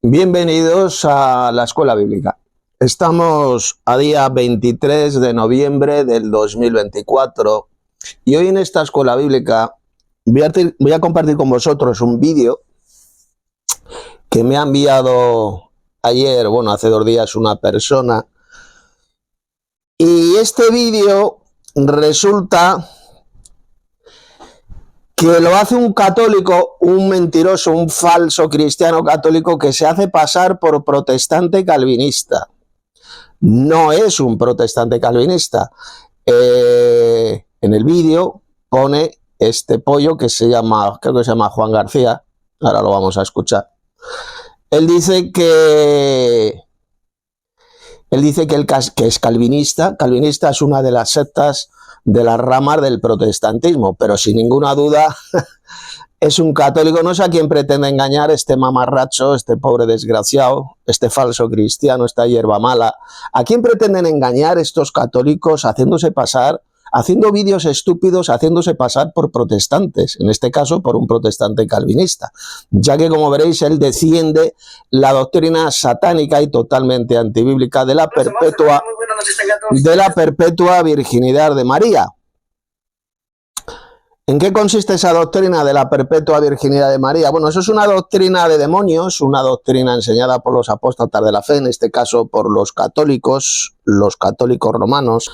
Bienvenidos a la Escuela Bíblica. Estamos a día 23 de noviembre del 2024 y hoy en esta Escuela Bíblica voy a compartir con vosotros un vídeo que me ha enviado ayer, hace 2 días una persona, y este vídeo resulta que lo hace un católico, un mentiroso, un falso cristiano católico que se hace pasar por protestante calvinista. No es un protestante calvinista. En el vídeo pone este pollo que se llama, creo que se llama Juan García, ahora lo vamos a escuchar. Él dice que es calvinista. Calvinista es una de las sectas de las ramas del protestantismo, pero sin ninguna duda es un católico. No sé a quién pretende engañar este mamarracho, este pobre desgraciado, este falso cristiano, esta hierba mala. ¿A quién pretenden engañar estos católicos haciendo vídeos estúpidos, haciéndose pasar por protestantes, en este caso por un protestante calvinista? Ya que, como veréis, él defiende la doctrina satánica y totalmente antibíblica de la perpetua virginidad de María. ¿En qué consiste esa doctrina de la perpetua virginidad de María? Bueno, eso es una doctrina de demonios, una doctrina enseñada por los apóstatas de la fe, en este caso por los católicos romanos,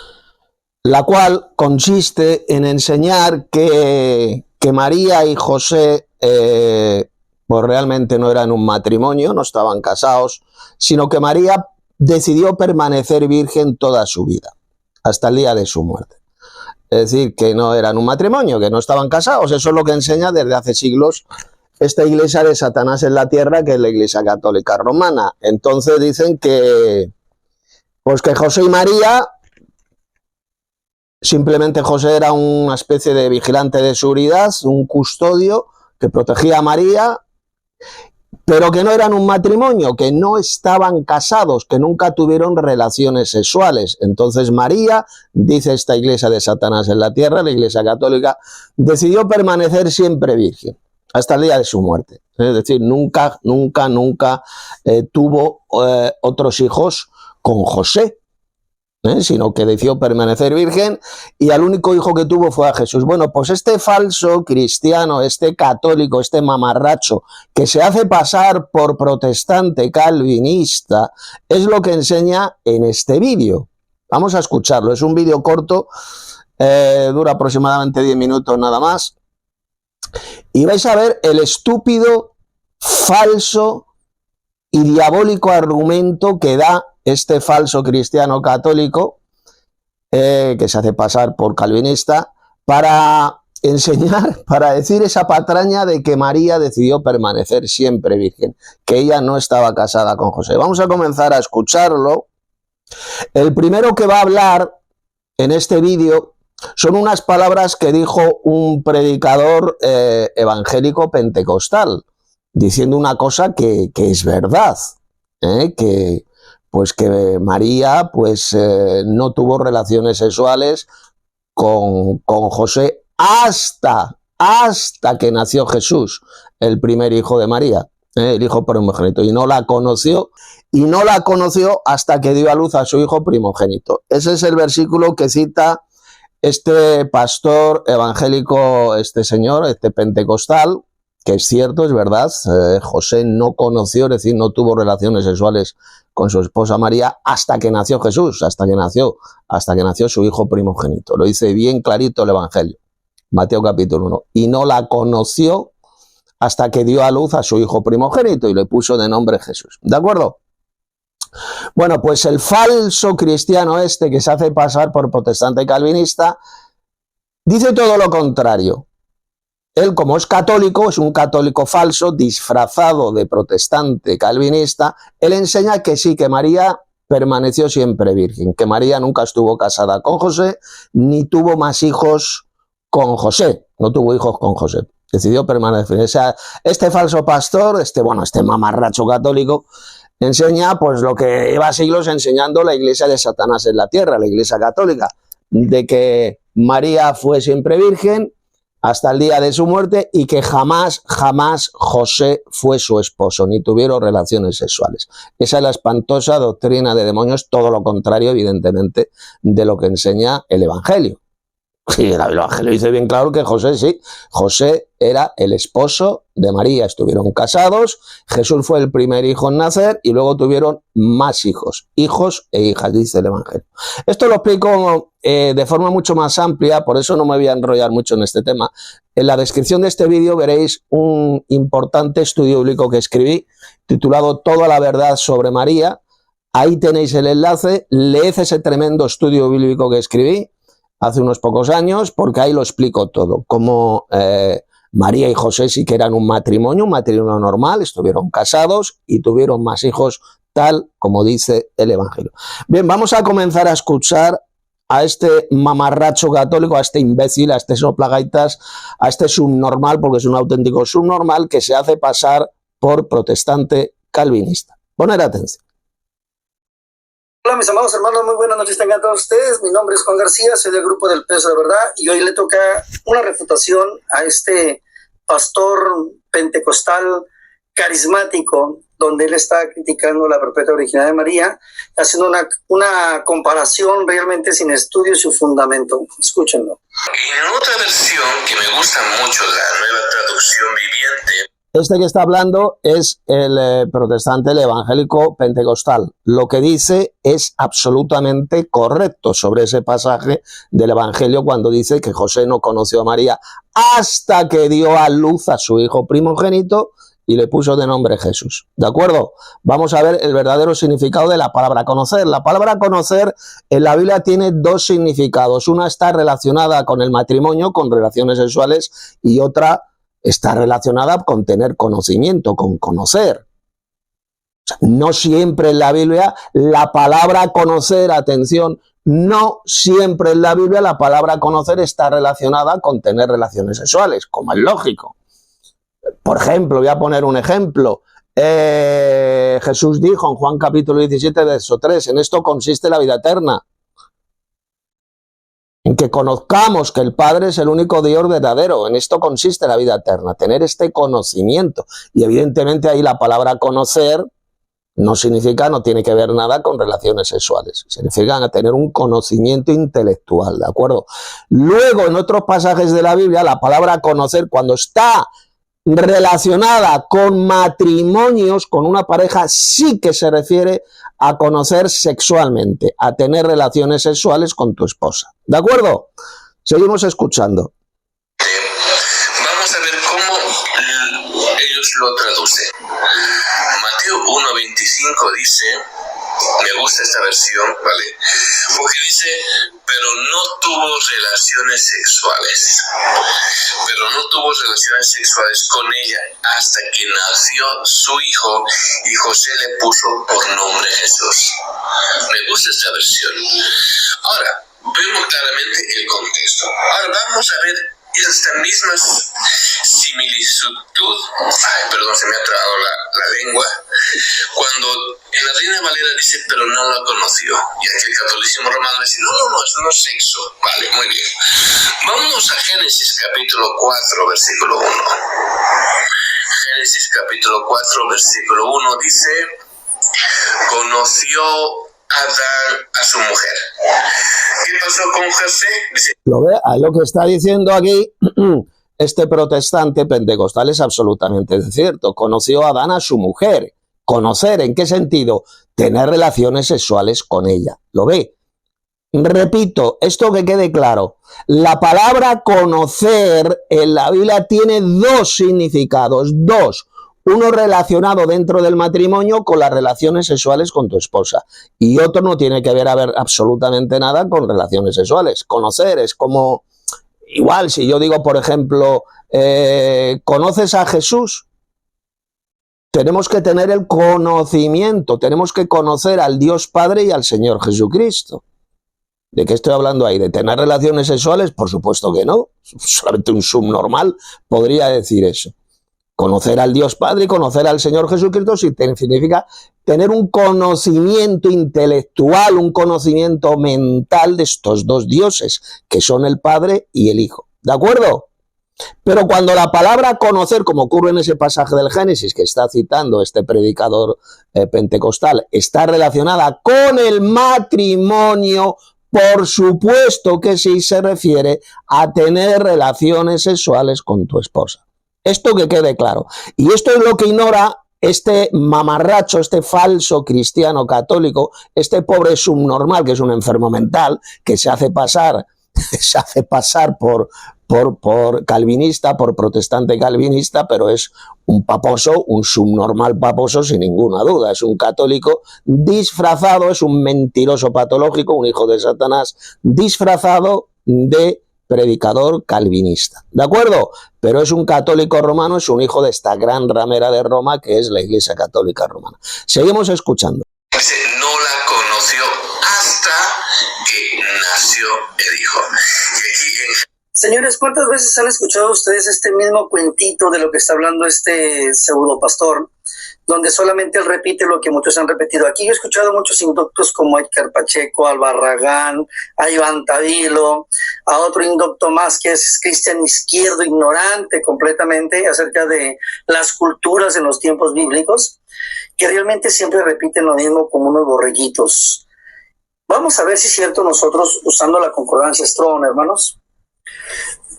la cual consiste en enseñar que María y José pues realmente no eran un matrimonio, no estaban casados, sino que María decidió permanecer virgen toda su vida, hasta el día de su muerte. Es decir, que no eran un matrimonio, que no estaban casados. Eso es lo que enseña desde hace siglos esta iglesia de Satanás en la tierra, que es la Iglesia Católica Romana. Entonces dicen que José y María, simplemente José era una especie de vigilante de seguridad, un custodio que protegía a María, pero que no eran un matrimonio, que no estaban casados, que nunca tuvieron relaciones sexuales. Entonces María, dice esta iglesia de Satanás en la tierra, la Iglesia Católica, decidió permanecer siempre virgen, hasta el día de su muerte. Es decir, nunca tuvo otros hijos con José, sino que decidió permanecer virgen, y al único hijo que tuvo fue a Jesús. Bueno, pues este falso cristiano, este católico, este mamarracho, que se hace pasar por protestante calvinista, es lo que enseña en este vídeo. Vamos a escucharlo, es un vídeo corto, dura aproximadamente 10 minutos nada más, y vais a ver el estúpido, falso y diabólico argumento que da este falso cristiano católico que se hace pasar por calvinista para enseñar, para decir esa patraña de que María decidió permanecer siempre virgen, que ella no estaba casada con José. Vamos a comenzar a escucharlo. El primero que va a hablar en este vídeo son unas palabras que dijo un predicador evangélico pentecostal, diciendo una cosa que es verdad, que María no tuvo relaciones sexuales con José hasta que nació Jesús, el primer hijo de María, el hijo primogénito, y no la conoció hasta que dio a luz a su hijo primogénito. Ese es el versículo que cita este pastor evangélico, este señor, este pentecostal, que es cierto, es verdad. José no conoció, es decir, no tuvo relaciones sexuales con su esposa María hasta que nació Jesús, hasta que nació su hijo primogénito. Lo dice bien clarito el Evangelio, Mateo capítulo 1. Y no la conoció hasta que dio a luz a su hijo primogénito y le puso de nombre Jesús. ¿De acuerdo? Bueno, pues el falso cristiano este que se hace pasar por protestante calvinista dice todo lo contrario. Él, como es católico, es un católico falso, disfrazado de protestante calvinista. Él enseña que sí, que María permaneció siempre virgen, que María nunca estuvo casada con José, ni tuvo más hijos con José, no tuvo hijos con José. Decidió permanecer. O sea, este falso pastor, este mamarracho católico, enseña pues lo que lleva siglos enseñando la iglesia de Satanás en la tierra, la Iglesia Católica, de que María fue siempre virgen, hasta el día de su muerte y que jamás José fue su esposo, ni tuvieron relaciones sexuales. Esa es la espantosa doctrina de demonios, todo lo contrario, evidentemente, de lo que enseña el Evangelio. Y el Evangelio dice bien claro que José sí, José era el esposo de María, estuvieron casados, Jesús fue el primer hijo en nacer y luego tuvieron más hijos e hijas, dice el Evangelio. Esto lo explico de forma mucho más amplia, por eso no me voy a enrollar mucho en este tema. En la descripción de este vídeo veréis un importante estudio bíblico que escribí, titulado Toda la verdad sobre María. Ahí tenéis el enlace, leed ese tremendo estudio bíblico que escribí hace unos pocos años, porque ahí lo explico todo, cómo María y José sí que eran un matrimonio normal, estuvieron casados y tuvieron más hijos, tal como dice el Evangelio. Bien, vamos a comenzar a escuchar a este mamarracho católico, a este imbécil, a este soplagaitas, a este subnormal, porque es un auténtico subnormal que se hace pasar por protestante calvinista. Poner atención. Hola mis amados hermanos, muy buenas noches tengan todos ustedes. Mi nombre es Juan García, soy del grupo del Peso de Verdad y hoy le toca una refutación a este pastor pentecostal carismático, donde él está criticando la perpetua virginidad de María, haciendo una comparación realmente sin estudio y su fundamento. Escúchenlo. En otra versión que me gusta mucho, la Nueva Traducción Viviente, este que está hablando es el protestante, el evangélico pentecostal. Lo que dice es absolutamente correcto sobre ese pasaje del Evangelio cuando dice que José no conoció a María hasta que dio a luz a su hijo primogénito y le puso de nombre Jesús. ¿De acuerdo? Vamos a ver el verdadero significado de la palabra conocer. La palabra conocer en la Biblia tiene dos significados. Una está relacionada con el matrimonio, con relaciones sexuales, y otra está relacionada con tener conocimiento, con conocer. O sea, no siempre en la Biblia la palabra conocer, atención, no siempre en la Biblia la palabra conocer está relacionada con tener relaciones sexuales, como es lógico. Por ejemplo, voy a poner un ejemplo. Jesús dijo en Juan capítulo 17, verso 3, en esto consiste la vida eterna, en que conozcamos que el Padre es el único Dios verdadero. En esto consiste la vida eterna, tener este conocimiento. Y evidentemente ahí la palabra conocer no significa, no tiene que ver nada con relaciones sexuales. Significa tener un conocimiento intelectual, ¿de acuerdo? Luego, en otros pasajes de la Biblia, la palabra conocer, cuando está relacionada con matrimonios, con una pareja, sí que se refiere a conocer sexualmente, a tener relaciones sexuales con tu esposa. ¿De acuerdo? Seguimos escuchando. vamos a ver cómo ellos lo traducen. Mateo 1:25 dice, me gusta esta versión, ¿vale? Porque dice, pero no tuvo relaciones sexuales. Pero no tuvo relaciones sexuales con ella hasta que nació su hijo y José le puso por nombre Jesús. Me gusta esta versión. Ahora, vemos claramente el contexto. Ahora vamos a ver esta misma similitud, perdón, se me ha trabado la lengua, cuando en la Reina Valera dice, pero no la conoció, y aquí el catolicismo romano dice, no, eso no es sexo. Vale, muy bien. Vámonos a Génesis capítulo 4, versículo 1. Génesis capítulo 4, versículo 1 dice, conoció Adán a su mujer. ¿Qué pasó con José? Dice, ¿Lo ve? Ahí lo que está diciendo aquí este protestante pentecostal es absolutamente cierto. Conoció a Adán a su mujer. Conocer, ¿en qué sentido? Tener relaciones sexuales con ella. ¿Lo ve? Repito, esto que quede claro. La palabra conocer en la Biblia tiene dos significados, dos. Uno relacionado dentro del matrimonio con las relaciones sexuales con tu esposa y otro no tiene que ver absolutamente nada con relaciones sexuales. Conocer es como, igual si yo digo, por ejemplo, ¿conoces a Jesús? Tenemos que tener el conocimiento, tenemos que conocer al Dios Padre y al Señor Jesucristo. ¿De qué estoy hablando ahí? ¿De tener relaciones sexuales? Por supuesto que no. Solamente un subnormal podría decir eso. Conocer al Dios Padre y conocer al Señor Jesucristo significa tener un conocimiento intelectual, un conocimiento mental de estos dos dioses, que son el Padre y el Hijo. ¿De acuerdo? Pero cuando la palabra conocer, como ocurre en ese pasaje del Génesis que está citando este predicador pentecostal, está relacionada con el matrimonio, por supuesto que sí se refiere a tener relaciones sexuales con tu esposa. Esto que quede claro. Y esto es lo que ignora este mamarracho, este falso cristiano católico, este pobre subnormal que es un enfermo mental, que se hace pasar por calvinista, por protestante calvinista, pero es un paposo, un subnormal paposo sin ninguna duda. Es un católico disfrazado, es un mentiroso patológico, un hijo de Satanás disfrazado de predicador calvinista. ¿De acuerdo? Pero es un católico romano, es un hijo de esta gran ramera de Roma que es la Iglesia Católica Romana. Seguimos escuchando. Dice, no la conoció hasta que nació el hijo. Y aquí Señores, ¿cuántas veces han escuchado ustedes este mismo cuentito de lo que está hablando este pseudo pastor, donde solamente él repite lo que muchos han repetido? Aquí yo he escuchado a muchos inductos como a Edgar Pacheco, a Barragán, a Iván Tavilo, a otro inducto más que es cristiano izquierdo, ignorante completamente acerca de las culturas en los tiempos bíblicos, que realmente siempre repiten lo mismo como unos borreguitos. Vamos a ver si es cierto nosotros usando la concordancia Strong, hermanos.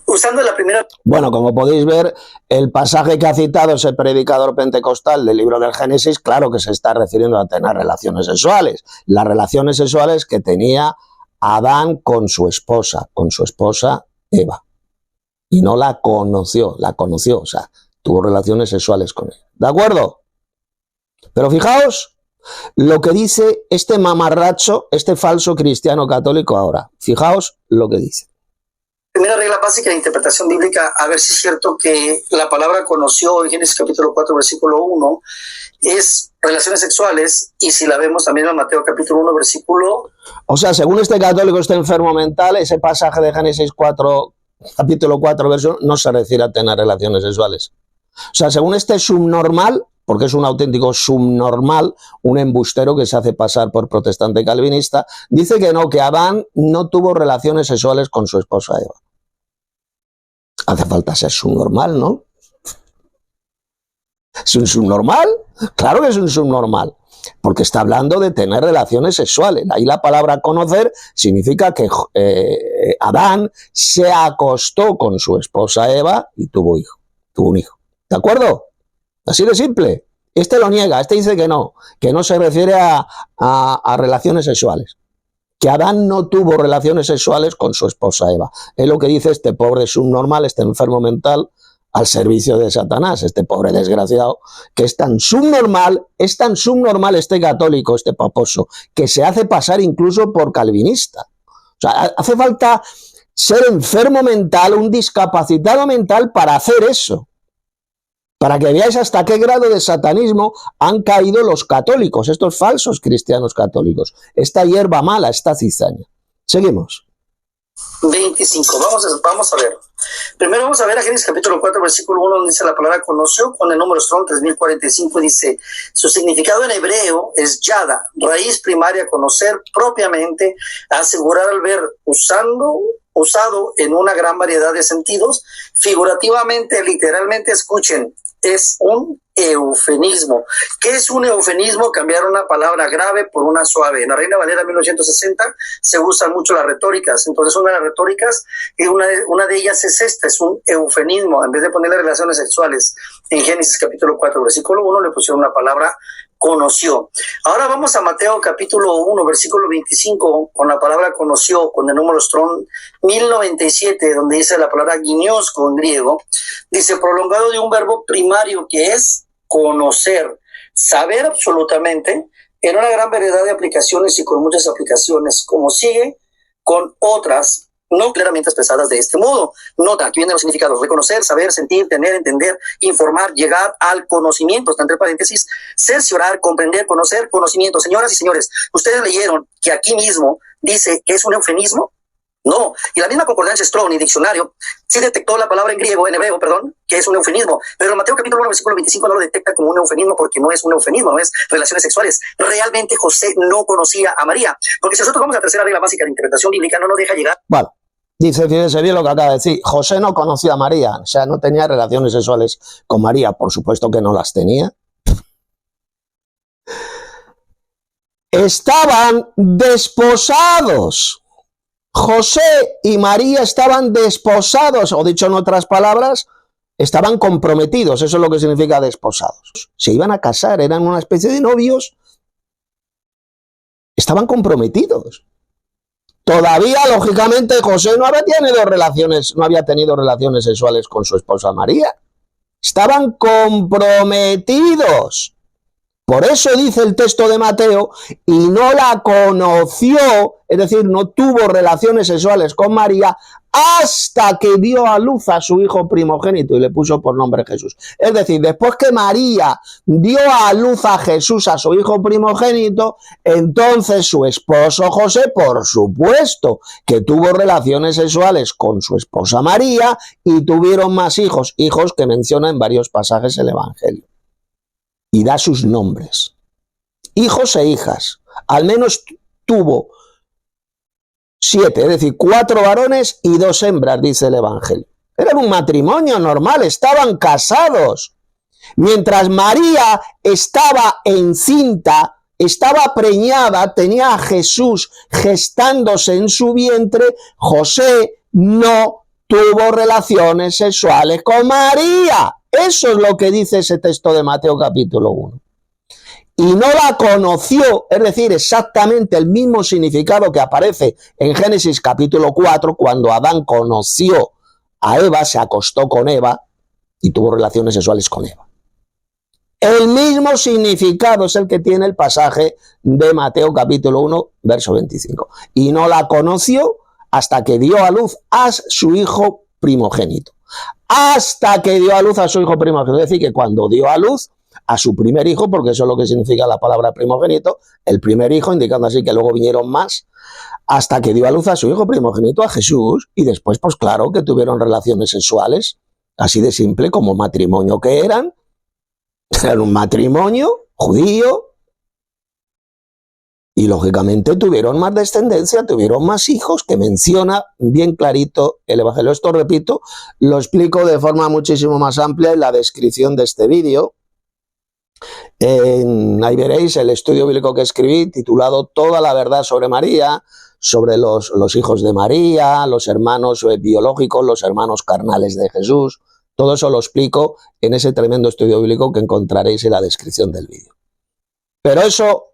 Usando la primera... Bueno, como podéis ver, el pasaje que ha citado ese predicador pentecostal del libro del Génesis, claro que se está refiriendo a tener relaciones sexuales. Las relaciones sexuales que tenía Adán con su esposa Eva. Y no la conoció, o sea, tuvo relaciones sexuales con ella. ¿De acuerdo? Pero fijaos lo que dice este mamarracho, este falso cristiano católico ahora. Fijaos lo que dice. Primera regla básica de interpretación bíblica, a ver si es cierto que la palabra conoció en Génesis capítulo 4, versículo 1, es relaciones sexuales, y si la vemos también en Mateo capítulo 1, versículo... O sea, según este católico, este enfermo mental, ese pasaje de Génesis 4, capítulo 4, verso, no se refiere a tener relaciones sexuales. O sea, según este subnormal, porque es un auténtico subnormal, un embustero que se hace pasar por protestante calvinista, dice que no, que Adán no tuvo relaciones sexuales con su esposa Eva. Hace falta ser subnormal, ¿no? ¿Es un subnormal? Claro que es un subnormal, porque está hablando de tener relaciones sexuales. Ahí la palabra conocer significa que Adán se acostó con su esposa Eva y tuvo un hijo. ¿De acuerdo? Así de simple. Este lo niega, este dice que no se refiere a relaciones sexuales. Que Adán no tuvo relaciones sexuales con su esposa Eva. Es lo que dice este pobre subnormal, este enfermo mental, al servicio de Satanás, este pobre desgraciado, que es tan subnormal este católico, este paposo, que se hace pasar incluso por calvinista. O sea, hace falta ser enfermo mental, un discapacitado mental para hacer eso. Para que veáis hasta qué grado de satanismo han caído los católicos, estos falsos cristianos católicos, esta hierba mala, esta cizaña. Seguimos. 25, vamos a ver. Primero vamos a ver a Génesis capítulo 4, versículo 1, donde dice la palabra conoció, con el número Strong 3045, dice, su significado en hebreo es yada, raíz primaria, conocer propiamente, asegurar al ver, usado en una gran variedad de sentidos, figurativamente, literalmente, escuchen, es un eufemismo. ¿Qué es un eufemismo? Cambiar una palabra grave por una suave. En la Reina Valera 1960 se usan mucho las retóricas. Entonces, una de las retóricas, y una de ellas es esta, es un eufemismo. En vez de ponerle relaciones sexuales en Génesis capítulo 4, versículo 1, le pusieron una palabra conoció. Ahora vamos a Mateo capítulo 1, versículo 25, con la palabra conoció, con el número Strong 1097, donde dice la palabra ginosko en griego, dice prolongado de un verbo primario que es conocer, saber absolutamente, en una gran variedad de aplicaciones y con muchas aplicaciones, como sigue con otras no claramente expresadas de este modo. Nota, aquí vienen los significados: reconocer, saber, sentir, tener, entender, informar, llegar al conocimiento, está entre paréntesis, cerciorar, comprender, conocer, conocimiento. Señoras y señores, ¿ustedes leyeron que aquí mismo dice que es un eufemismo? No, y la misma concordancia Strong y diccionario sí detectó la palabra en hebreo, que es un eufemismo, pero Mateo capítulo 1, versículo 25 no lo detecta como un eufemismo porque no es un eufemismo, no es relaciones sexuales. Realmente José no conocía a María, porque si nosotros vamos a la tercera regla básica de interpretación bíblica, no nos deja llegar. Bueno, Dice, fíjese bien lo que acaba de decir, José no conocía a María, o sea, no tenía relaciones sexuales con María, por supuesto que no las tenía. Estaban desposados. José y María estaban desposados, o dicho en otras palabras, estaban comprometidos, eso es lo que significa desposados. Se iban a casar, eran una especie de novios, estaban comprometidos. Todavía, lógicamente, José no había tenido relaciones sexuales con su esposa María. Estaban comprometidos. Por eso dice el texto de Mateo, y no la conoció, es decir, no tuvo relaciones sexuales con María hasta que dio a luz a su hijo primogénito y le puso por nombre Jesús. Es decir, después que María dio a luz a Jesús, a su hijo primogénito, entonces su esposo José, por supuesto, que tuvo relaciones sexuales con su esposa María y tuvieron más hijos que menciona en varios pasajes el Evangelio. Y da sus nombres. Hijos e hijas. Al menos tuvo 7, es decir, 4 varones y 2 hembras, dice el Evangelio. Era un matrimonio normal, estaban casados. Mientras María estaba encinta, estaba preñada, tenía a Jesús gestándose en su vientre, José no tuvo relaciones sexuales con María. Eso es lo que dice ese texto de Mateo capítulo 1. Y no la conoció, es decir, exactamente el mismo significado que aparece en Génesis capítulo 4, cuando Adán conoció a Eva, se acostó con Eva y tuvo relaciones sexuales con Eva. El mismo significado es el que tiene el pasaje de Mateo capítulo 1, verso 25. Y no la conoció hasta que dio a luz a su hijo primogénito. Hasta que dio a luz a su hijo primogénito. Es decir, que cuando dio a luz a su primer hijo, porque eso es lo que significa la palabra primogénito, el primer hijo, indicando así que luego vinieron más, hasta que dio a luz a su hijo primogénito, a Jesús, y después, pues claro, que tuvieron relaciones sexuales, así de simple como matrimonio que eran. Era un matrimonio judío, y lógicamente tuvieron más descendencia, tuvieron más hijos, que menciona bien clarito el Evangelio. Esto, repito, lo explico de forma muchísimo más amplia en la descripción de este vídeo. Ahí veréis el estudio bíblico que escribí, titulado Toda la verdad sobre María, sobre los hijos de María, los hermanos biológicos, los hermanos carnales de Jesús. Todo eso lo explico en ese tremendo estudio bíblico que encontraréis en la descripción del vídeo. Pero eso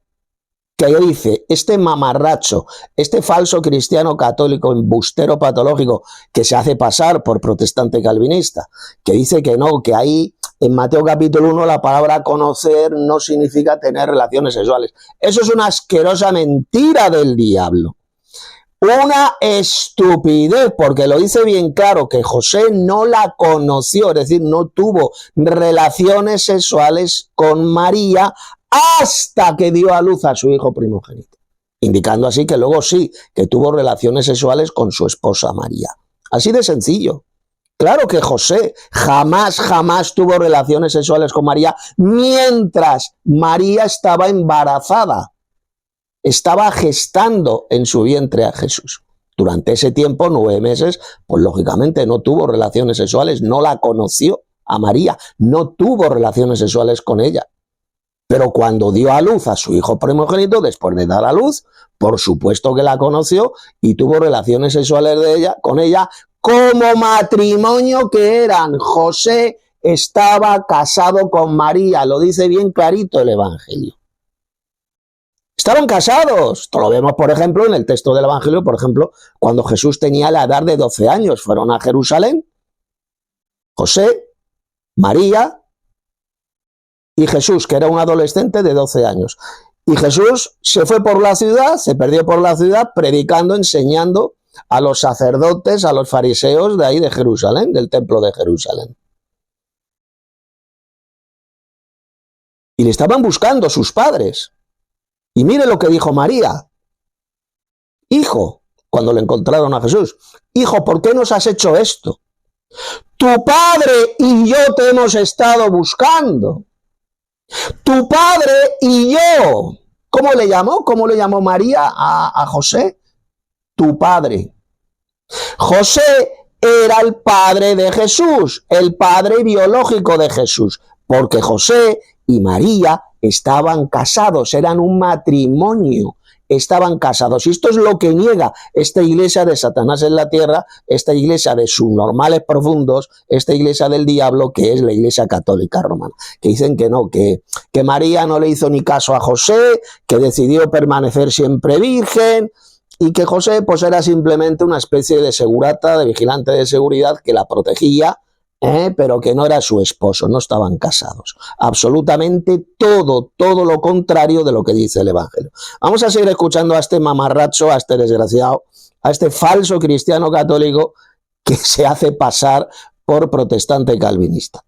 que dice este mamarracho, este falso cristiano católico embustero patológico que se hace pasar por protestante calvinista, que dice que no, que ahí en Mateo capítulo 1 la palabra conocer no significa tener relaciones sexuales. Eso es una asquerosa mentira del diablo. Una estupidez, porque lo dice bien claro, que José no la conoció, es decir, no tuvo relaciones sexuales con María hasta que dio a luz a su hijo primogénito, indicando así que luego sí, que tuvo relaciones sexuales con su esposa María. Así de sencillo. Claro que José jamás tuvo relaciones sexuales con María mientras María estaba embarazada. Estaba gestando en su vientre a Jesús. Durante ese tiempo, 9 meses, pues lógicamente no tuvo relaciones sexuales, no la conoció a María, no tuvo relaciones sexuales con ella. Pero cuando dio a luz a su hijo primogénito, después de dar a luz, por supuesto que la conoció y tuvo relaciones sexuales con ella como matrimonio que eran. José estaba casado con María, lo dice bien clarito el Evangelio. Estaban casados. Esto lo vemos, por ejemplo, en el texto del Evangelio, por ejemplo, cuando Jesús tenía la edad de 12 años. Fueron a Jerusalén, José, María y Jesús, que era un adolescente de 12 años. Y Jesús se fue por la ciudad, se perdió por la ciudad, predicando, enseñando a los sacerdotes, a los fariseos de ahí de Jerusalén, del templo de Jerusalén. Y le estaban buscando sus padres. Y mire lo que dijo María. Hijo, cuando le encontraron a Jesús, hijo, ¿por qué nos has hecho esto? Tu padre y yo te hemos estado buscando. Tu padre y yo. ¿Cómo le llamó? ¿Cómo le llamó María a José? Tu padre. José era el padre de Jesús, el padre biológico de Jesús, porque José y María estaban casados, eran un matrimonio, estaban casados. Y esto es lo que niega esta iglesia de Satanás en la tierra, esta iglesia de subnormales profundos, esta iglesia del diablo, que es la iglesia católica romana, que dicen que no, que María no le hizo ni caso a José, que decidió permanecer siempre virgen, y que José pues era simplemente una especie de segurata, de vigilante de seguridad que la protegía, pero que no era su esposo, no estaban casados. Absolutamente todo lo contrario de lo que dice el Evangelio. Vamos a seguir escuchando a este mamarracho, a este desgraciado, a este falso cristiano católico que se hace pasar por protestante calvinista.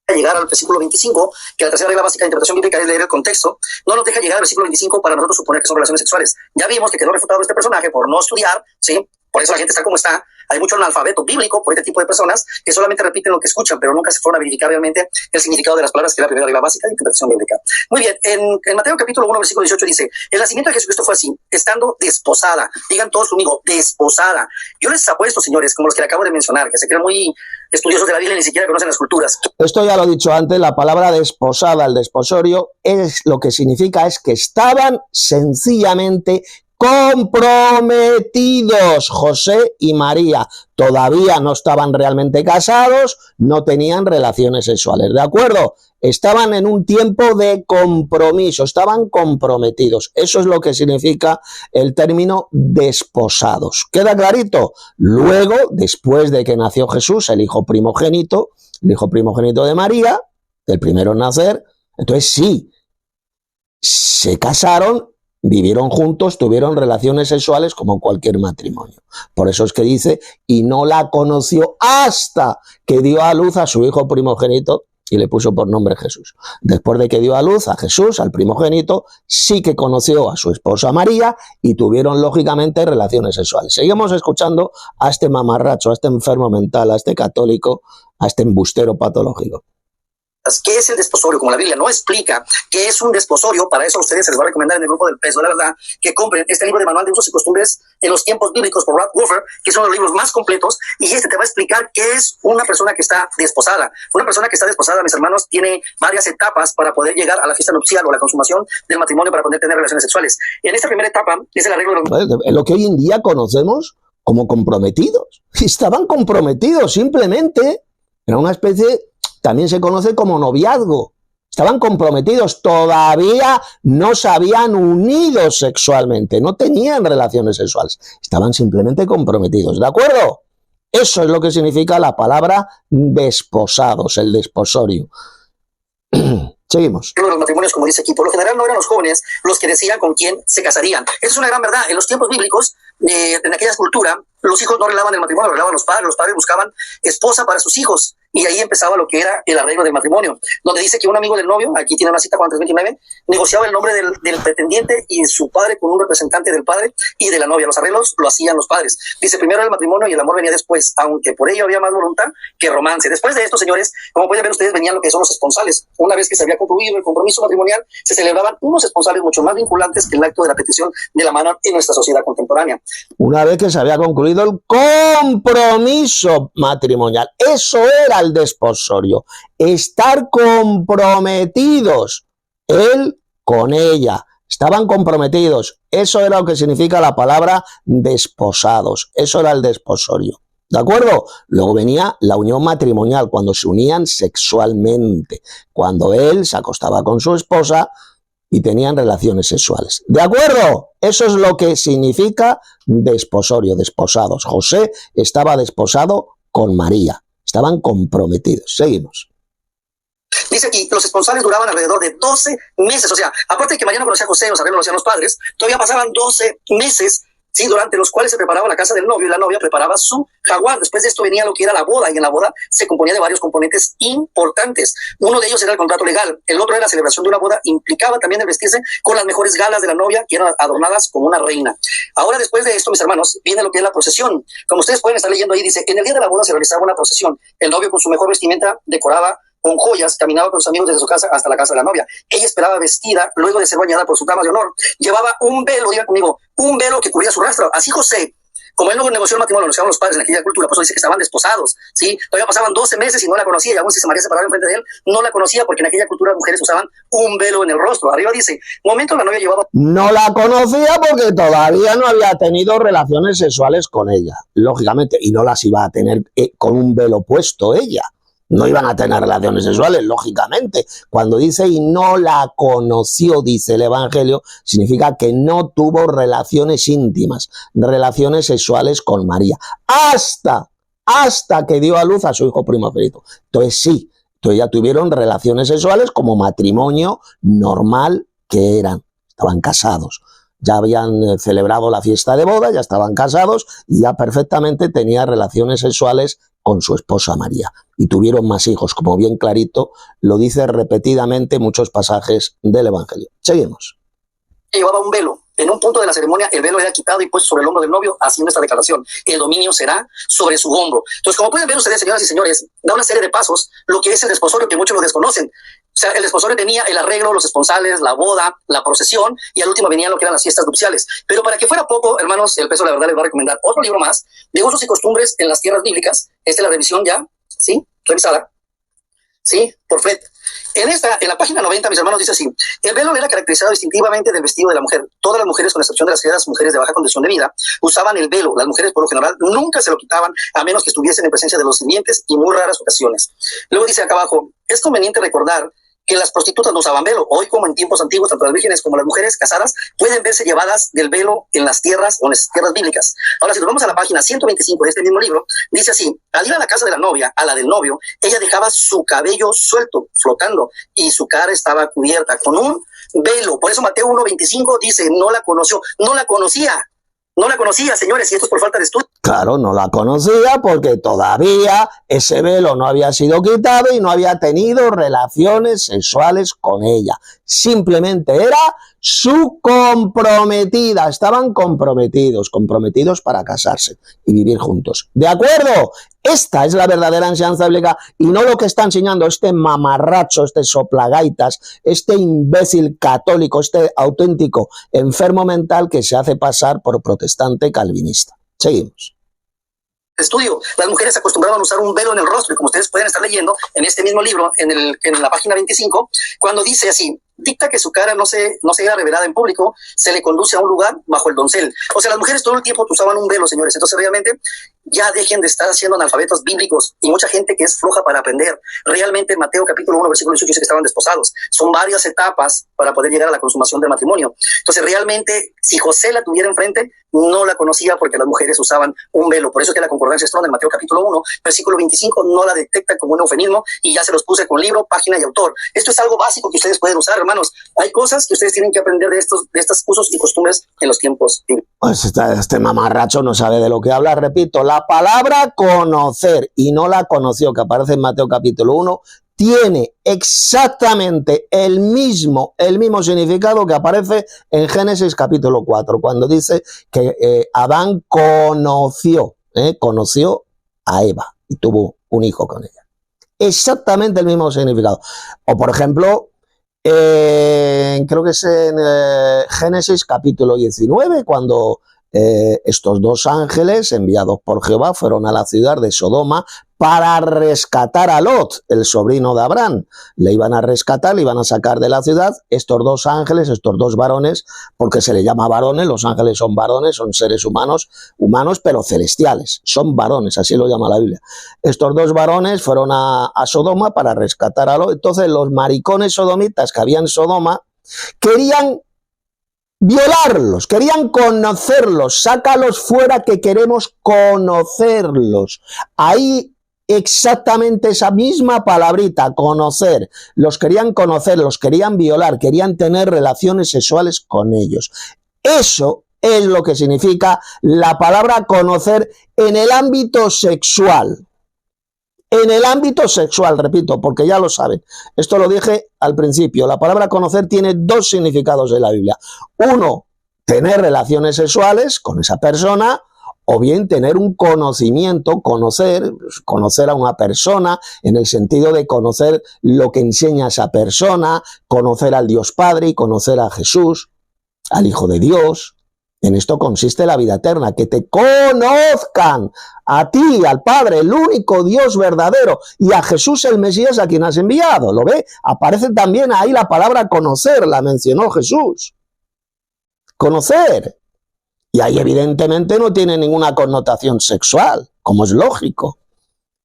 Llegar al versículo 25, que la tercera regla básica de interpretación bíblica es leer el contexto, no nos deja llegar al versículo 25 para nosotros suponer que son relaciones sexuales. Ya vimos que quedó refutado este personaje por no estudiar, ¿sí? Por eso la gente está como está. Hay mucho analfabeto bíblico por este tipo de personas que solamente repiten lo que escuchan, pero nunca se fueron a verificar realmente el significado de las palabras, que es la primera regla básica de interpretación bíblica. Muy bien, en Mateo capítulo 1, versículo 18 dice, el nacimiento de Jesucristo fue así, estando desposada. Digan todos conmigo, desposada. Yo les apuesto, señores, como los que le acabo de mencionar, que se creen muy estudiosos de la Biblia y ni siquiera conocen las culturas. Esto ya lo he dicho antes, la palabra desposada, el desposorio, es lo que significa es que estaban sencillamente comprometidos. José y María todavía no estaban realmente casados, no tenían relaciones sexuales, ¿de acuerdo? Estaban en un tiempo de compromiso, estaban comprometidos. Eso es lo que significa el término desposados. ¿Queda clarito? Luego, después de que nació Jesús, el hijo primogénito de María, el primero en nacer, entonces sí, se casaron, vivieron juntos, tuvieron relaciones sexuales como cualquier matrimonio. Por eso es que dice, y no la conoció hasta que dio a luz a su hijo primogénito y le puso por nombre Jesús. Después de que dio a luz a Jesús, al primogénito, sí que conoció a su esposa María y tuvieron lógicamente relaciones sexuales. Seguimos escuchando a este mamarracho, a este enfermo mental, a este católico, a este embustero patológico. ¿Qué es el desposorio? Como la Biblia no explica qué es un desposorio, para eso a ustedes se les va a recomendar en el grupo del peso de la verdad que compren este libro de manual de usos y costumbres en los tiempos bíblicos por Ralph Walker, que son los libros más completos, y este te va a explicar qué es una persona que está desposada. Una persona que está desposada, mis hermanos, tiene varias etapas para poder llegar a la fiesta nupcial o a la consumación del matrimonio para poder tener relaciones sexuales. En esta primera etapa es el arreglo de lo que hoy en día conocemos como comprometidos. Estaban comprometidos simplemente. Era una especie... También se conoce como noviazgo. Estaban comprometidos, todavía no se habían unido sexualmente, no tenían relaciones sexuales, estaban simplemente comprometidos, ¿de acuerdo? Eso es lo que significa la palabra desposados, el desposorio. Seguimos. Los matrimonios, como dice aquí, por lo general no eran los jóvenes los que decían con quién se casarían. Esa es una gran verdad. En los tiempos bíblicos, en aquella cultura, los hijos no arreglaban el matrimonio, lo arreglaban los padres buscaban esposa para sus hijos. Y ahí empezaba lo que era el arreglo del matrimonio, donde dice que un amigo del novio, aquí tiene una cita Juan 3:29, negociaba el nombre del pretendiente y su padre con un representante del padre y de la novia. Los arreglos lo hacían los padres. Dice, primero el matrimonio y el amor venía después, aunque por ello había más voluntad que romance. Después de esto, señores, como pueden ver ustedes, venían lo que son los esponsales. Una vez que se había concluido el compromiso matrimonial, se celebraban unos esponsales mucho más vinculantes que el acto de la petición de la mano en nuestra sociedad contemporánea. Una vez que se había concluido el compromiso matrimonial, eso era el desposorio, estar comprometidos él con ella, estaban comprometidos, eso era lo que significa la palabra desposados, eso era el desposorio, ¿de acuerdo? Luego venía la unión matrimonial, cuando se unían sexualmente, cuando él se acostaba con su esposa y tenían relaciones sexuales. ¿De acuerdo? Eso es lo que significa desposorio, desposados. José estaba desposado con María. Estaban comprometidos. Seguimos. Dice aquí, los esponsales duraban alrededor de 12 meses. O sea, aparte de que María no conocía a José, los arreglos lo hacían los padres, todavía pasaban 12 meses, ¿sí? Durante los cuales se preparaba la casa del novio y la novia preparaba su jaguar. Después de esto venía lo que era la boda, y en la boda se componía de varios componentes importantes. Uno de ellos era el contrato legal, el otro era la celebración de una boda, implicaba también el vestirse con las mejores galas de la novia, que eran adornadas como una reina. Ahora, después de esto, mis hermanos, viene lo que es la procesión. Como ustedes pueden estar leyendo ahí, dice, en el día de la boda se realizaba una procesión. El novio con su mejor vestimenta decoraba con joyas, caminaba con sus amigos desde su casa hasta la casa de la novia. Ella esperaba vestida, luego de ser bañada por sus damas de honor. Llevaba un velo, diga conmigo, un velo que cubría su rostro. Así José Como él no negoció el matrimonio, lo negociaban los padres en aquella cultura, por eso dice que estaban desposados, ¿sí? Todavía pasaban 12 meses y no la conocía, y aún si se María se paraba enfrente de él, no la conocía, porque en aquella cultura las mujeres usaban un velo en el rostro. Arriba dice, momento la novia llevaba... No la conocía porque todavía no había tenido relaciones sexuales con ella, lógicamente, y no las iba a tener con un velo puesto ella. No iban a tener relaciones sexuales, lógicamente. Cuando dice y no la conoció, dice el Evangelio, significa que no tuvo relaciones íntimas, relaciones sexuales con María, hasta que dio a luz a su hijo primogénito. Entonces sí, entonces ya tuvieron relaciones sexuales como matrimonio normal que eran, estaban casados. Ya habían celebrado la fiesta de boda, ya estaban casados y ya perfectamente tenía relaciones sexuales con su esposa María. Y tuvieron más hijos, como bien clarito lo dice repetidamente muchos pasajes del Evangelio. Seguimos. Llevaba un velo. En un punto de la ceremonia, el velo era quitado y puesto sobre el hombro del novio, haciendo esta declaración: el dominio será sobre su hombro. Entonces, como pueden ver ustedes, señoras y señores, da una serie de pasos lo que es el desposorio, que muchos lo desconocen. O sea, el desposorio tenía el arreglo, los esponsales, la boda, la procesión, y al último venían lo que eran las fiestas nupciales. Pero para que fuera poco, hermanos, el peso de la verdad les va a recomendar otro libro más de usos y costumbres en las tierras bíblicas. Esta es la revisión ya, ¿sí? Revisada. ¿Sí? Por Fred. En la página 90, mis hermanos, dice así: el velo era caracterizado distintivamente del vestido de la mujer. Todas las mujeres, con excepción de las mujeres de baja condición de vida, usaban el velo. Las mujeres, por lo general, nunca se lo quitaban, a menos que estuviesen en presencia de los sirvientes, y muy raras ocasiones. Luego dice acá abajo: es conveniente recordar que las prostitutas no usaban velo. Hoy, como en tiempos antiguos, tanto las vírgenes como las mujeres casadas pueden verse llevadas del velo en las tierras o en las tierras bíblicas. Ahora, si nos vamos a la página 125 de este mismo libro, dice así: al ir a la casa de la novia, a la del novio, ella dejaba su cabello suelto, flotando, y su cara estaba cubierta con un velo. Por eso Mateo 1:25 dice: no la conoció, no la conocía. No la conocía, señores, y esto es por falta de estudio. Claro, no la conocía porque todavía ese velo no había sido quitado y no había tenido relaciones sexuales con ella. Simplemente era su comprometida. Estaban comprometidos para casarse y vivir juntos. ¿De acuerdo? Esta es la verdadera enseñanza bíblica y no lo que está enseñando este mamarracho, este soplagaitas, este imbécil católico, este auténtico enfermo mental que se hace pasar por protestante calvinista. Seguimos. Estudio, las mujeres acostumbraban a usar un velo en el rostro, y como ustedes pueden estar leyendo en este mismo libro, en la página 25, cuando dice así: dicta que su cara no sea revelada en público, se le conduce a un lugar bajo el doncel. O sea, las mujeres todo el tiempo usaban un velo, señores. Entonces, realmente, ya dejen de estar siendo analfabetos bíblicos, y mucha gente que es floja para aprender. Realmente, Mateo capítulo 1, versículo 18 dice que estaban desposados. Son varias etapas para poder llegar a la consumación del matrimonio. Entonces, realmente, si José la tuviera enfrente, no la conocía porque las mujeres usaban un velo. Por eso es que la concordancia Strong de Mateo capítulo 1, versículo 25, no la detecta como un eufemismo, y ya se los puse con libro, página y autor. Esto es algo básico que ustedes pueden usar, hermanos. Hay cosas que ustedes tienen que aprender de estos usos y costumbres en los tiempos. Pues este mamarracho no sabe de lo que habla. Repito, la palabra conocer, y no la conoció, que aparece en Mateo capítulo 1, tiene exactamente el mismo significado que aparece en Génesis capítulo 4, cuando dice que Adán conoció a Eva y tuvo un hijo con ella. Exactamente el mismo significado. O por ejemplo, creo que es en Génesis capítulo 19, cuando estos dos ángeles enviados por Jehová fueron a la ciudad de Sodoma para rescatar a Lot, el sobrino de Abraham. Le iban a rescatar, le iban a sacar de la ciudad. Estos dos ángeles, estos dos varones, porque se les llama varones, los ángeles son varones, son seres humanos pero celestiales, son varones, así lo llama la Biblia. Estos dos varones fueron a Sodoma para rescatar a Lot. Entonces los maricones sodomitas que había en Sodoma querían violarlos, querían conocerlos. Sácalos fuera, que queremos conocerlos. Ahí exactamente esa misma palabrita, conocer. Los querían conocer, los querían violar, querían tener relaciones sexuales con ellos. Eso es lo que significa la palabra conocer en el ámbito sexual. En el ámbito sexual, repito, porque ya lo saben. Esto lo dije al principio. La palabra conocer tiene dos significados en la Biblia. Uno, tener relaciones sexuales con esa persona, o bien tener un conocimiento, conocer a una persona en el sentido de conocer lo que enseña esa persona, conocer al Dios Padre y conocer a Jesús, al Hijo de Dios. En esto consiste la vida eterna, que te conozcan a ti, al Padre, el único Dios verdadero, y a Jesús el Mesías a quien has enviado. ¿Lo ve? Aparece también ahí la palabra conocer, la mencionó Jesús. Conocer. Y ahí evidentemente no tiene ninguna connotación sexual, como es lógico.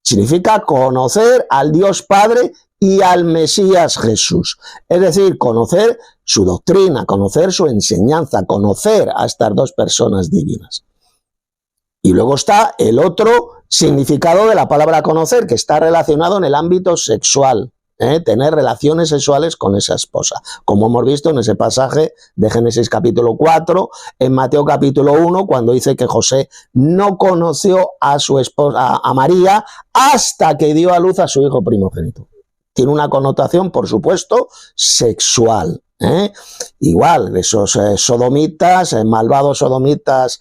Significa conocer al Dios Padre y al Mesías Jesús. Es decir, conocer su doctrina, conocer su enseñanza, conocer a estas dos personas divinas. Y luego está el otro significado de la palabra conocer, que está relacionado en el ámbito sexual, tener relaciones sexuales con esa esposa, como hemos visto en ese pasaje de Génesis capítulo 4, en Mateo capítulo 1, cuando dice que José no conoció a su esposa, a María, hasta que dio a luz a su hijo primogénito. Tiene una connotación, por supuesto, sexual. Igual, esos sodomitas, malvados sodomitas,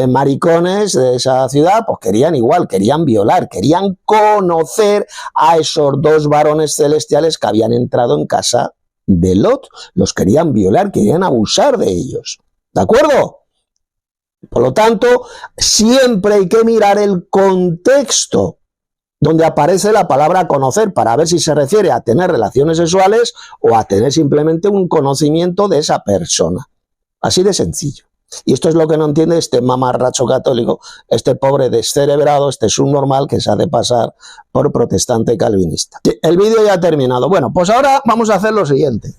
maricones de esa ciudad, pues querían igual, querían violar, querían conocer a esos dos varones celestiales que habían entrado en casa de Lot. Los querían violar, querían abusar de ellos. ¿De acuerdo? Por lo tanto, siempre hay que mirar el contexto donde aparece la palabra conocer, para ver si se refiere a tener relaciones sexuales o a tener simplemente un conocimiento de esa persona. Así de sencillo. Y esto es lo que no entiende este mamarracho católico, este pobre descerebrado, este subnormal que se ha de pasar por protestante calvinista. El vídeo ya ha terminado. Bueno, pues ahora vamos a hacer lo siguiente.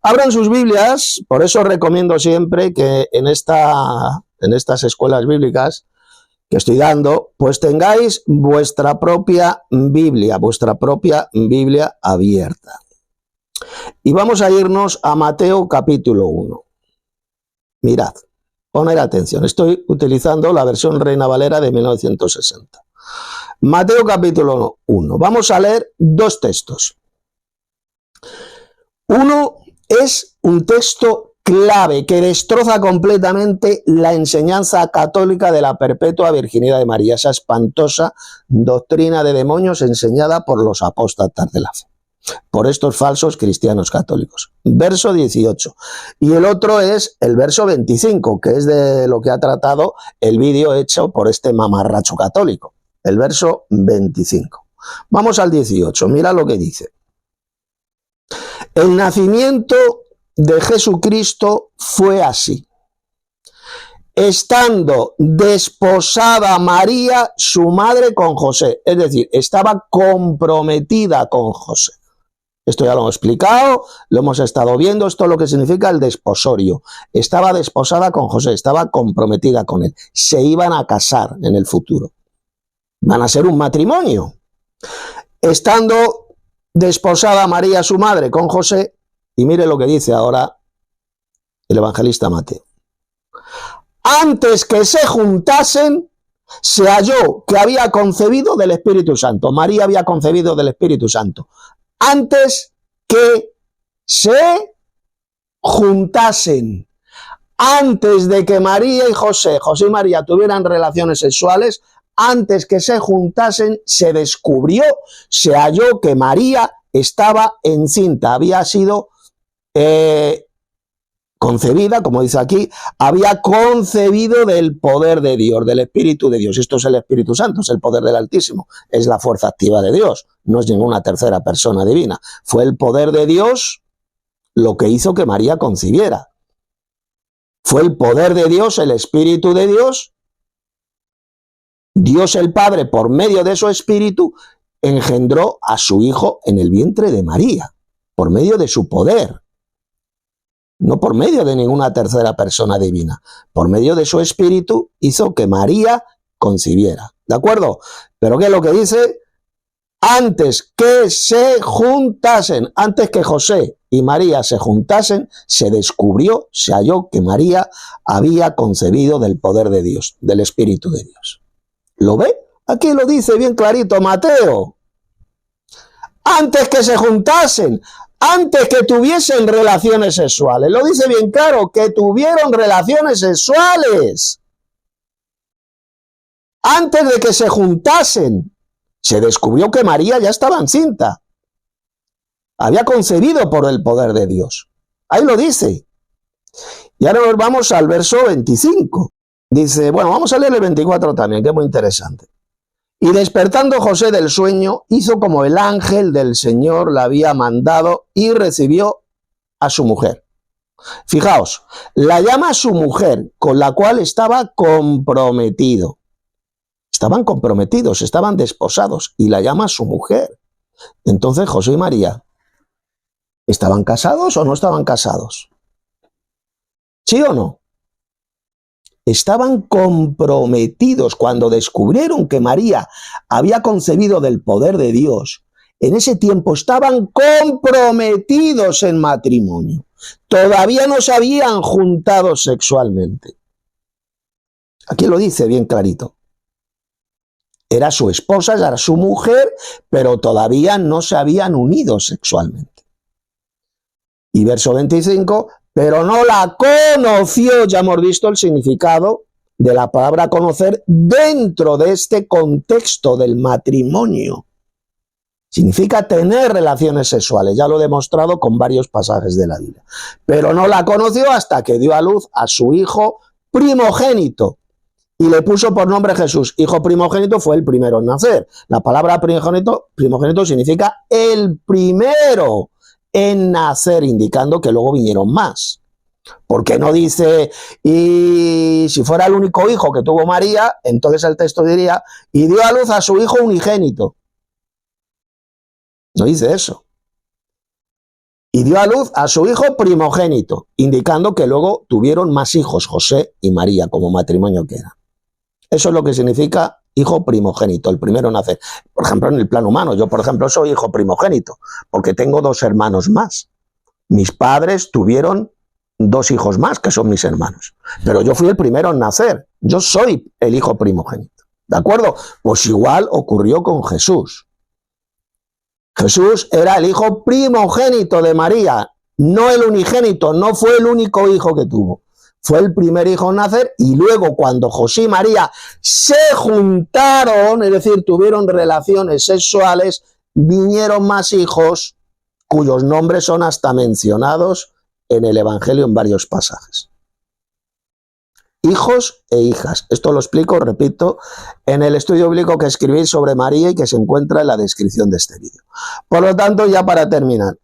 Abran sus Biblias, por eso recomiendo siempre que en estas escuelas bíblicas que estoy dando, pues tengáis vuestra propia Biblia abierta. Y vamos a irnos a Mateo capítulo 1. Mirad, poned atención, estoy utilizando la versión Reina Valera de 1960. Mateo capítulo 1. Vamos a leer dos textos. Uno es un texto clave que destroza completamente la enseñanza católica de la perpetua virginidad de María, esa espantosa doctrina de demonios enseñada por los apóstatas de la fe, por estos falsos cristianos católicos. Verso 18. Y el otro es el verso 25, que es de lo que ha tratado el vídeo hecho por este mamarracho católico. El verso 25. Vamos al 18, mira lo que dice. El nacimiento de Jesucristo fue así. Estando desposada María, su madre, con José. Es decir, estaba comprometida con José. Esto ya lo hemos explicado, lo hemos estado viendo. Esto es lo que significa el desposorio. Estaba desposada con José, estaba comprometida con él. Se iban a casar en el futuro. Van a ser un matrimonio. Estando desposada María, su madre, con José. Y mire lo que dice ahora el evangelista Mateo. Antes que se juntasen, se halló que había concebido del Espíritu Santo. María había concebido del Espíritu Santo. Antes que se juntasen. Antes de que María y José y María tuvieran relaciones sexuales, antes que se juntasen, se descubrió, se halló que María estaba encinta, había sido concebida, como dice aquí, había concebido del poder de Dios, del Espíritu de Dios. Esto es el Espíritu Santo, es el poder del Altísimo, es la fuerza activa de Dios, no es ninguna tercera persona divina. Fue el poder de Dios lo que hizo que María concibiera. Fue el poder de Dios, el Espíritu de Dios. Dios el Padre, por medio de su Espíritu, engendró a su Hijo en el vientre de María, por medio de su poder. No por medio de ninguna tercera persona divina. Por medio de su Espíritu hizo que María concibiera. ¿De acuerdo? Pero ¿qué es lo que dice? Antes que se juntasen, antes que José y María se juntasen, se descubrió, se halló que María había concebido del poder de Dios, del Espíritu de Dios. ¿Lo ve? Aquí lo dice bien clarito Mateo. Antes que se juntasen, antes que tuviesen relaciones sexuales. Lo dice bien claro, que tuvieron relaciones sexuales. Antes de que se juntasen, se descubrió que María ya estaba encinta. Había concebido por el poder de Dios. Ahí lo dice. Y ahora nos vamos al verso 25. Dice, bueno, vamos a leer el 24 también, que es muy interesante. Y despertando José del sueño, hizo como el ángel del Señor le había mandado y recibió a su mujer. Fijaos, la llama a su mujer, con la cual estaba comprometido. Estaban comprometidos, estaban desposados, y la llama a su mujer. Entonces, José y María, ¿estaban casados o no estaban casados? ¿Sí o no? Estaban comprometidos. Cuando descubrieron que María había concebido del poder de Dios, en ese tiempo estaban comprometidos en matrimonio. Todavía no se habían juntado sexualmente. Aquí lo dice bien clarito. Era su esposa, era su mujer, pero todavía no se habían unido sexualmente. Y verso 25, pero no la conoció. Ya hemos visto el significado de la palabra conocer dentro de este contexto del matrimonio. Significa tener relaciones sexuales, ya lo he demostrado con varios pasajes de la Biblia. Pero no la conoció hasta que dio a luz a su hijo primogénito y le puso por nombre Jesús. Hijo primogénito fue el primero en nacer. La palabra primogénito significa el primero en nacer, indicando que luego vinieron más. Porque no dice, y si fuera el único hijo que tuvo María, entonces el texto diría, y dio a luz a su hijo unigénito. No dice eso. Y dio a luz a su hijo primogénito, indicando que luego tuvieron más hijos, José y María, como matrimonio que era. Eso es lo que significa hijo primogénito, el primero en nacer. Por ejemplo, en el plano humano, yo por ejemplo soy hijo primogénito, porque tengo 2 hermanos más. Mis padres tuvieron 2 hijos más, que son mis hermanos. Pero yo fui el primero en nacer. Yo soy el hijo primogénito. ¿De acuerdo? Pues igual ocurrió con Jesús. Jesús era el hijo primogénito de María, no el unigénito, no fue el único hijo que tuvo. Fue el primer hijo en nacer y luego cuando José y María se juntaron, es decir, tuvieron relaciones sexuales, vinieron más hijos cuyos nombres son hasta mencionados en el Evangelio en varios pasajes. Hijos e hijas. Esto lo explico, repito, en el estudio bíblico que escribí sobre María y que se encuentra en la descripción de este vídeo. Por lo tanto, ya para terminar,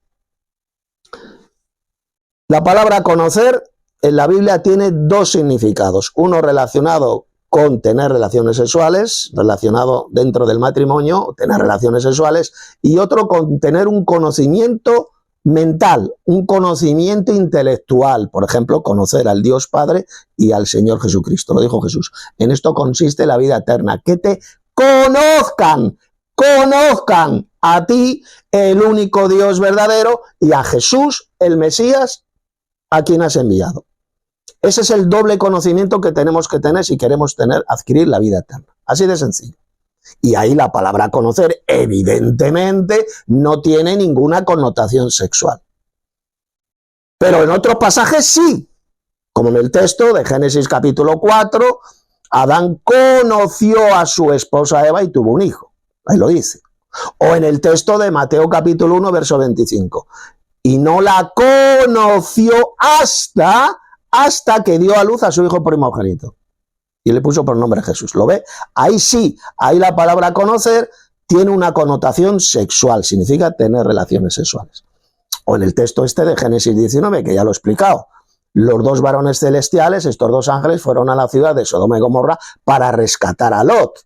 la palabra conocer en la Biblia tiene 2 significados. Uno relacionado con tener relaciones sexuales, relacionado dentro del matrimonio, tener relaciones sexuales, y otro con tener un conocimiento mental, un conocimiento intelectual, por ejemplo, conocer al Dios Padre y al Señor Jesucristo. Lo dijo Jesús. En esto consiste la vida eterna, que te conozcan a ti, el único Dios verdadero, y a Jesús, el Mesías, a quien has enviado. Ese es el doble conocimiento que tenemos que tener si queremos adquirir la vida eterna. Así de sencillo. Y ahí la palabra conocer, evidentemente, no tiene ninguna connotación sexual. Pero en otros pasajes sí. Como en el texto de Génesis capítulo 4, Adán conoció a su esposa Eva y tuvo un hijo. Ahí lo dice. O en el texto de Mateo capítulo 1, verso 25. Y no la conoció hasta que dio a luz a su hijo primogénito. Y le puso por nombre Jesús. ¿Lo ve? Ahí sí, ahí la palabra conocer tiene una connotación sexual, significa tener relaciones sexuales. O en el texto este de Génesis 19, que ya lo he explicado. Los 2 varones celestiales, estos 2 ángeles, fueron a la ciudad de Sodoma y Gomorra para rescatar a Lot.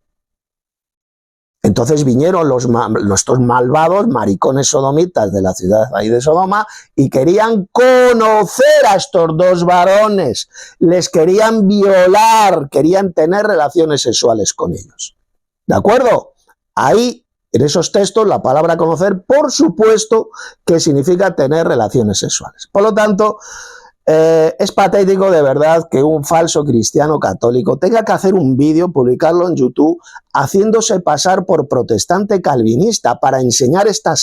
Entonces vinieron estos malvados maricones sodomitas de la ciudad ahí de Sodoma y querían conocer a estos 2 varones, les querían violar, querían tener relaciones sexuales con ellos. ¿De acuerdo? Ahí, en esos textos, la palabra conocer, por supuesto, que significa tener relaciones sexuales. Por lo tanto, es patético de verdad que un falso cristiano católico tenga que hacer un vídeo, publicarlo en YouTube, haciéndose pasar por protestante calvinista para enseñar esa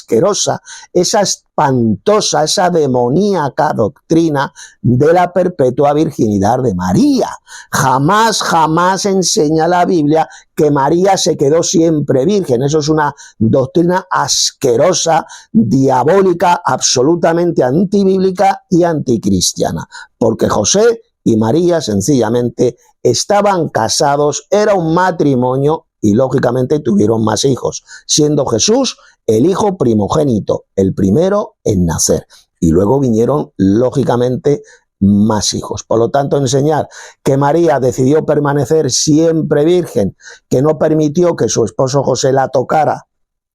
espantosa, esa demoníaca doctrina de la perpetua virginidad de María. Jamás, jamás enseña la Biblia que María se quedó siempre virgen. Eso es una doctrina asquerosa, diabólica, absolutamente antibíblica y anticristiana. Porque José y María sencillamente estaban casados, era un matrimonio y lógicamente tuvieron más hijos, siendo Jesús el hijo primogénito, el primero en nacer. Y luego vinieron lógicamente más hijos. Por lo tanto, enseñar que María decidió permanecer siempre virgen, que no permitió que su esposo José la tocara,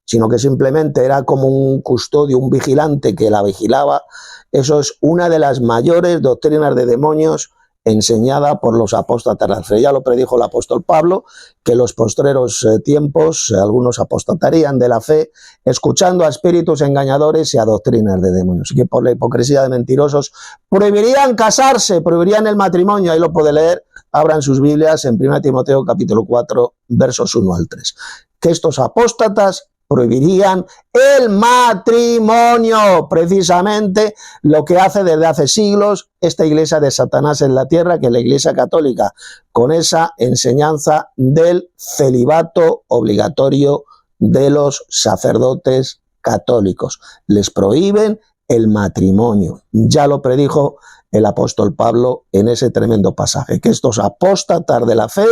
sino que simplemente era como un custodio, un vigilante que la vigilaba, eso es una de las mayores doctrinas de demonios enseñada por los apóstatas de la fe. Ya lo predijo el apóstol Pablo, que en los postreros tiempos algunos apostatarían de la fe, escuchando a espíritus engañadores y a doctrinas de demonios. Y que por la hipocresía de mentirosos prohibirían casarse, prohibirían el matrimonio. Ahí lo puede leer, abran sus Biblias en 1 Timoteo capítulo 4, versos 1 al 3. Que estos apóstatas prohibirían el matrimonio, precisamente lo que hace desde hace siglos esta iglesia de Satanás en la tierra, que es la iglesia católica, con esa enseñanza del celibato obligatorio de los sacerdotes católicos. Les prohíben el matrimonio. Ya lo predijo el apóstol Pablo en ese tremendo pasaje, que estos apóstatas de la fe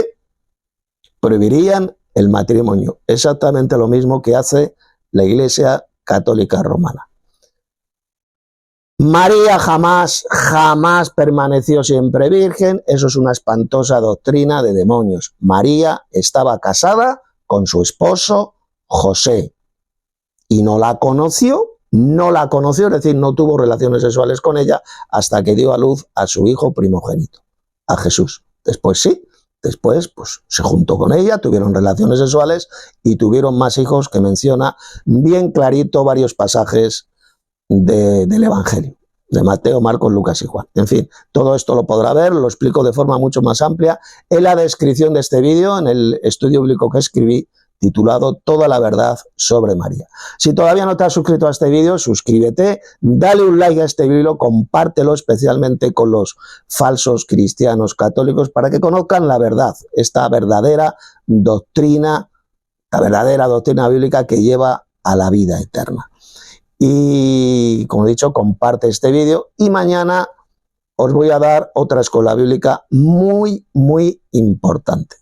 prohibirían el matrimonio, exactamente lo mismo que hace la Iglesia Católica Romana. María jamás permaneció siempre virgen, eso es una espantosa doctrina de demonios. María estaba casada con su esposo José y no la conoció, es decir, no tuvo relaciones sexuales con ella hasta que dio a luz a su hijo primogénito, a Jesús. Después sí. Después, pues, se juntó con ella, tuvieron relaciones sexuales y tuvieron más hijos, que menciona bien clarito varios pasajes del Evangelio, de Mateo, Marcos, Lucas y Juan. En fin, todo esto lo podrá ver, lo explico de forma mucho más amplia en la descripción de este vídeo, en el estudio bíblico que escribí, titulado Toda la verdad sobre María. Si todavía no te has suscrito a este vídeo, suscríbete, dale un like a este vídeo, compártelo especialmente con los falsos cristianos católicos para que conozcan la verdad, esta verdadera doctrina, la verdadera doctrina bíblica que lleva a la vida eterna. Y como he dicho, comparte este vídeo y mañana os voy a dar otra escuela bíblica muy, muy importante.